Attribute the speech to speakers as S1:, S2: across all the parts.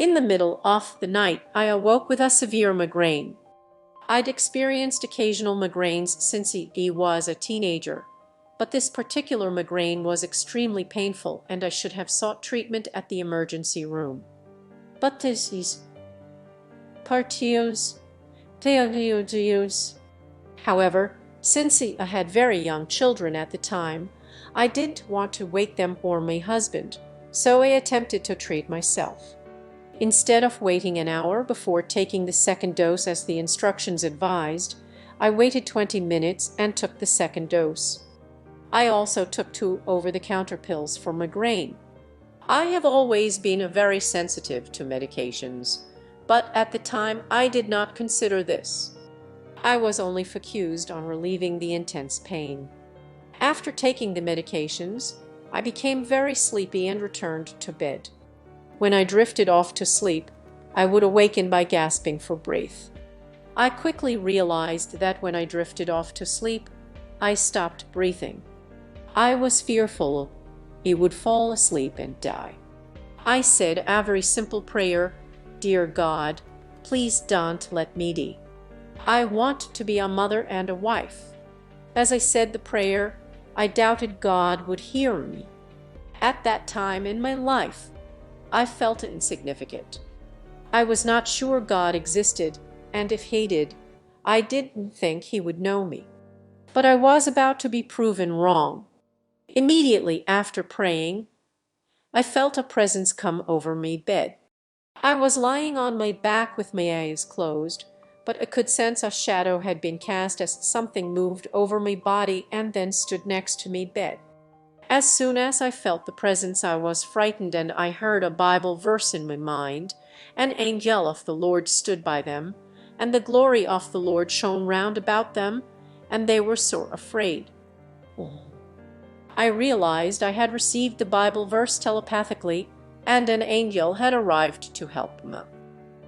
S1: In the middle of the night, I awoke with a severe migraine. I'd experienced occasional migraines since he was a teenager, but this particular migraine was extremely painful and I should have sought treatment at the emergency room. But this is partios, teodios. However, since I had very young children at the time, I didn't want to wake them or my husband, so I attempted to treat myself. Instead of waiting an hour before taking the second dose as the instructions advised, I waited 20 minutes and took the second dose. I also took 2 over-the-counter pills for migraine. I have always been very sensitive to medications, but at the time I did not consider this. I was only focused on relieving the intense pain. After taking the medications, I became very sleepy and returned to bed. When I drifted off to sleep, I would awaken by gasping for breath. I quickly realized that when I drifted off to sleep, I stopped breathing. I was fearful he would fall asleep and die. I said a very simple prayer, "Dear God, please don't let me die. I want to be a mother and a wife." As I said the prayer, I doubted God would hear me. At that time in my life, I felt insignificant. I was not sure God existed, and if he did, I didn't think he would know me. But I was about to be proven wrong. Immediately after praying, I felt a presence come over my bed. I was lying on my back with my eyes closed, but I could sense a shadow had been cast as something moved over my body and then stood next to my bed. As soon as I felt the presence, I was frightened, and I heard a Bible verse in my mind. An angel of the Lord stood by them, and the glory of the Lord shone round about them, and they were sore afraid. I realized I had received the Bible verse telepathically, and an angel had arrived to help me.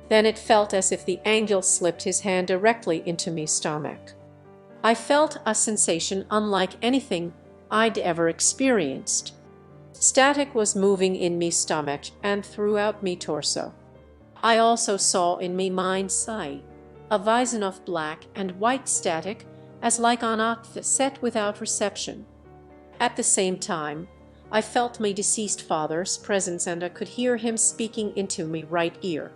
S1: Then it felt as if the angel slipped his hand directly into my stomach. I felt a sensation unlike anything I'd ever experienced. Static was moving in me stomach and throughout me torso. I also saw in me mind's eye a vision of black and white static as like on a set without reception. At the same time, I felt my deceased father's presence, and I could hear him speaking into my right ear.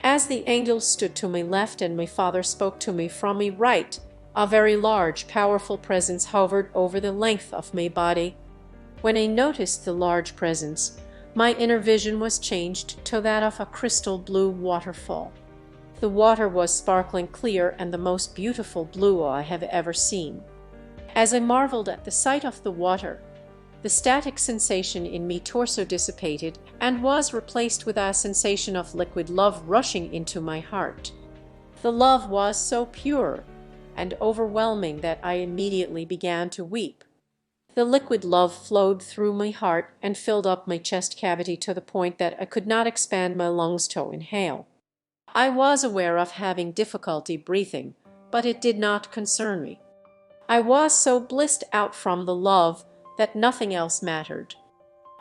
S1: As the angel stood to my left and my father spoke to me from my right, a very large, powerful presence hovered over the length of my body. When I noticed the large presence, my inner vision was changed to that of a crystal blue waterfall. The water was sparkling clear and the most beautiful blue I have ever seen. As I marveled at the sight of the water, the static sensation in me torso dissipated and was replaced with a sensation of liquid love rushing into my heart. The love was so pure and overwhelming that I immediately began to weep. The liquid love flowed through my heart and filled up my chest cavity to the point that I could not expand my lungs to inhale. I was aware of having difficulty breathing, but it did not concern me. I was so blissed out from the love that nothing else mattered.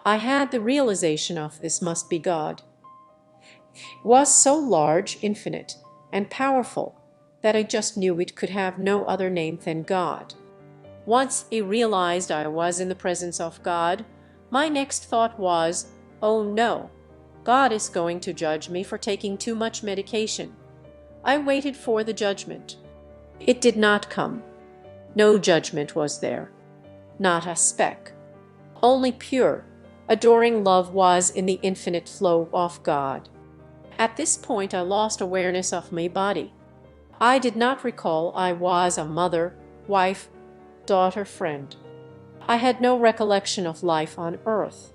S1: I had the realization of this must be God. It was so large, infinite, and powerful that I just knew it could have no other name than God. Once I realized I was in the presence of God, my next thought was, "Oh no, God is going to judge me for taking too much medication." I waited for the judgment. It did not come. No judgment was there. Not a speck. Only pure, adoring love was in the infinite flow of God. At this point I lost awareness of my body. I did not recall I was a mother, wife, daughter, friend. I had no recollection of life on earth.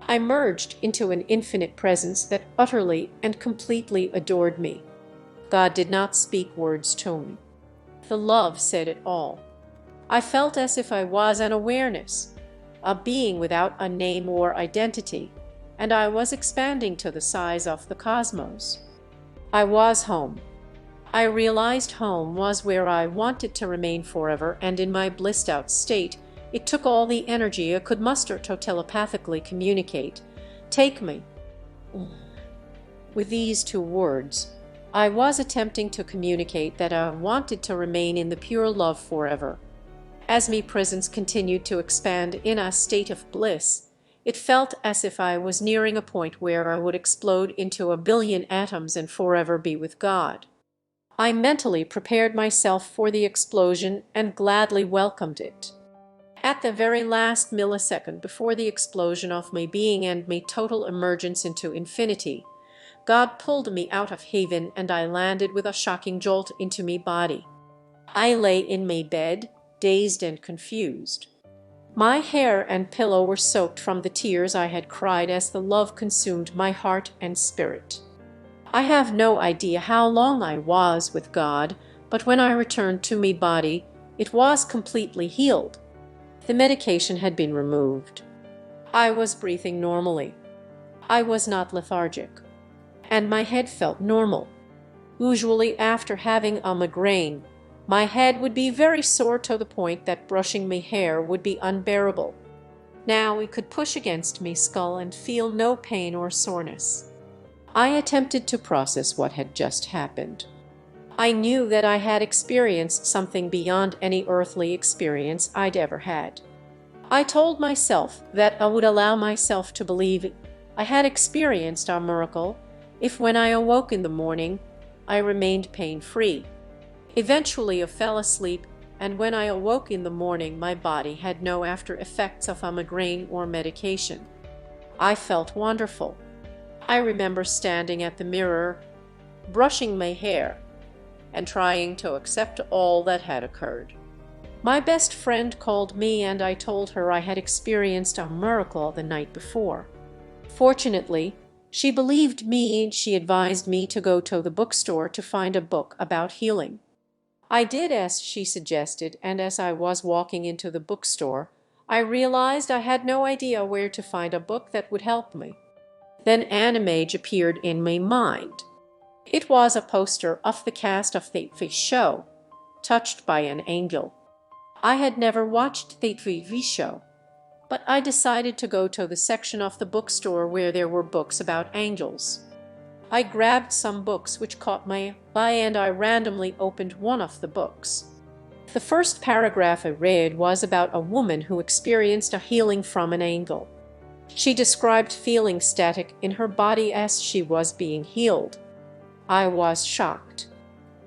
S1: I merged into an infinite presence that utterly and completely adored me. God did not speak words to me. The love said it all. I felt as if I was an awareness, a being without a name or identity, and I was expanding to the size of the cosmos. I was home. I realized home was where I wanted to remain forever, and in my blissed-out state, it took all the energy I could muster to telepathically communicate. "Take me. With these two words, I was attempting to communicate that I wanted to remain in the pure love forever. As my presence continued to expand in a state of bliss, it felt as if I was nearing a point where I would explode into a billion atoms and forever be with God. I mentally prepared myself for the explosion and gladly welcomed it. At the very last millisecond before the explosion of my being and my total emergence into infinity, God pulled me out of heaven and I landed with a shocking jolt into my body. I lay in my bed, dazed and confused. My hair and pillow were soaked from the tears I had cried as the love consumed my heart and spirit. I have no idea how long I was with God, but when I returned to my body, it was completely healed. The medication had been removed. I was breathing normally. I was not lethargic. And my head felt normal. Usually after having a migraine, my head would be very sore to the point that brushing my hair would be unbearable. Now it could push against my skull and feel no pain or soreness. I attempted to process what had just happened. I knew that I had experienced something beyond any earthly experience I'd ever had. I told myself that I would allow myself to believe I had experienced a miracle if when I awoke in the morning, I remained pain-free. Eventually I fell asleep, and when I awoke in the morning my body had no after effects of a migraine or medication. I felt wonderful. I remember standing at the mirror, brushing my hair, and trying to accept all that had occurred. My best friend called me and I told her I had experienced a miracle the night before. Fortunately, she believed me and she advised me to go to the bookstore to find a book about healing. I did as she suggested, and as I was walking into the bookstore, I realized I had no idea where to find a book that would help me. Then an image appeared in my mind. It was a poster of the cast of the TV show, Touched by an Angel. I had never watched the TV show, but I decided to go to the section of the bookstore where there were books about angels. I grabbed some books which caught my eye and I randomly opened one of the books. The first paragraph I read was about a woman who experienced a healing from an angel. She described feeling static in her body as she was being healed. I was shocked.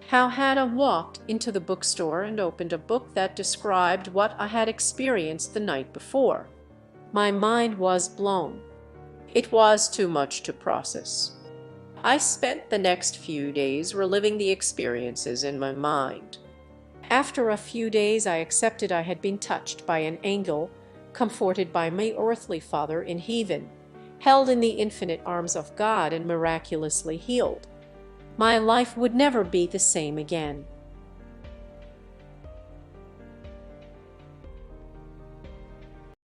S1: How had I walked into the bookstore and opened a book that described what I had experienced the night before? My mind was blown. It was too much to process. I spent the next few days reliving the experiences in my mind. After a few days, I accepted I had been touched by an angel, comforted by my earthly father in heaven, held in the infinite arms of God and miraculously healed. My life would never be the same again.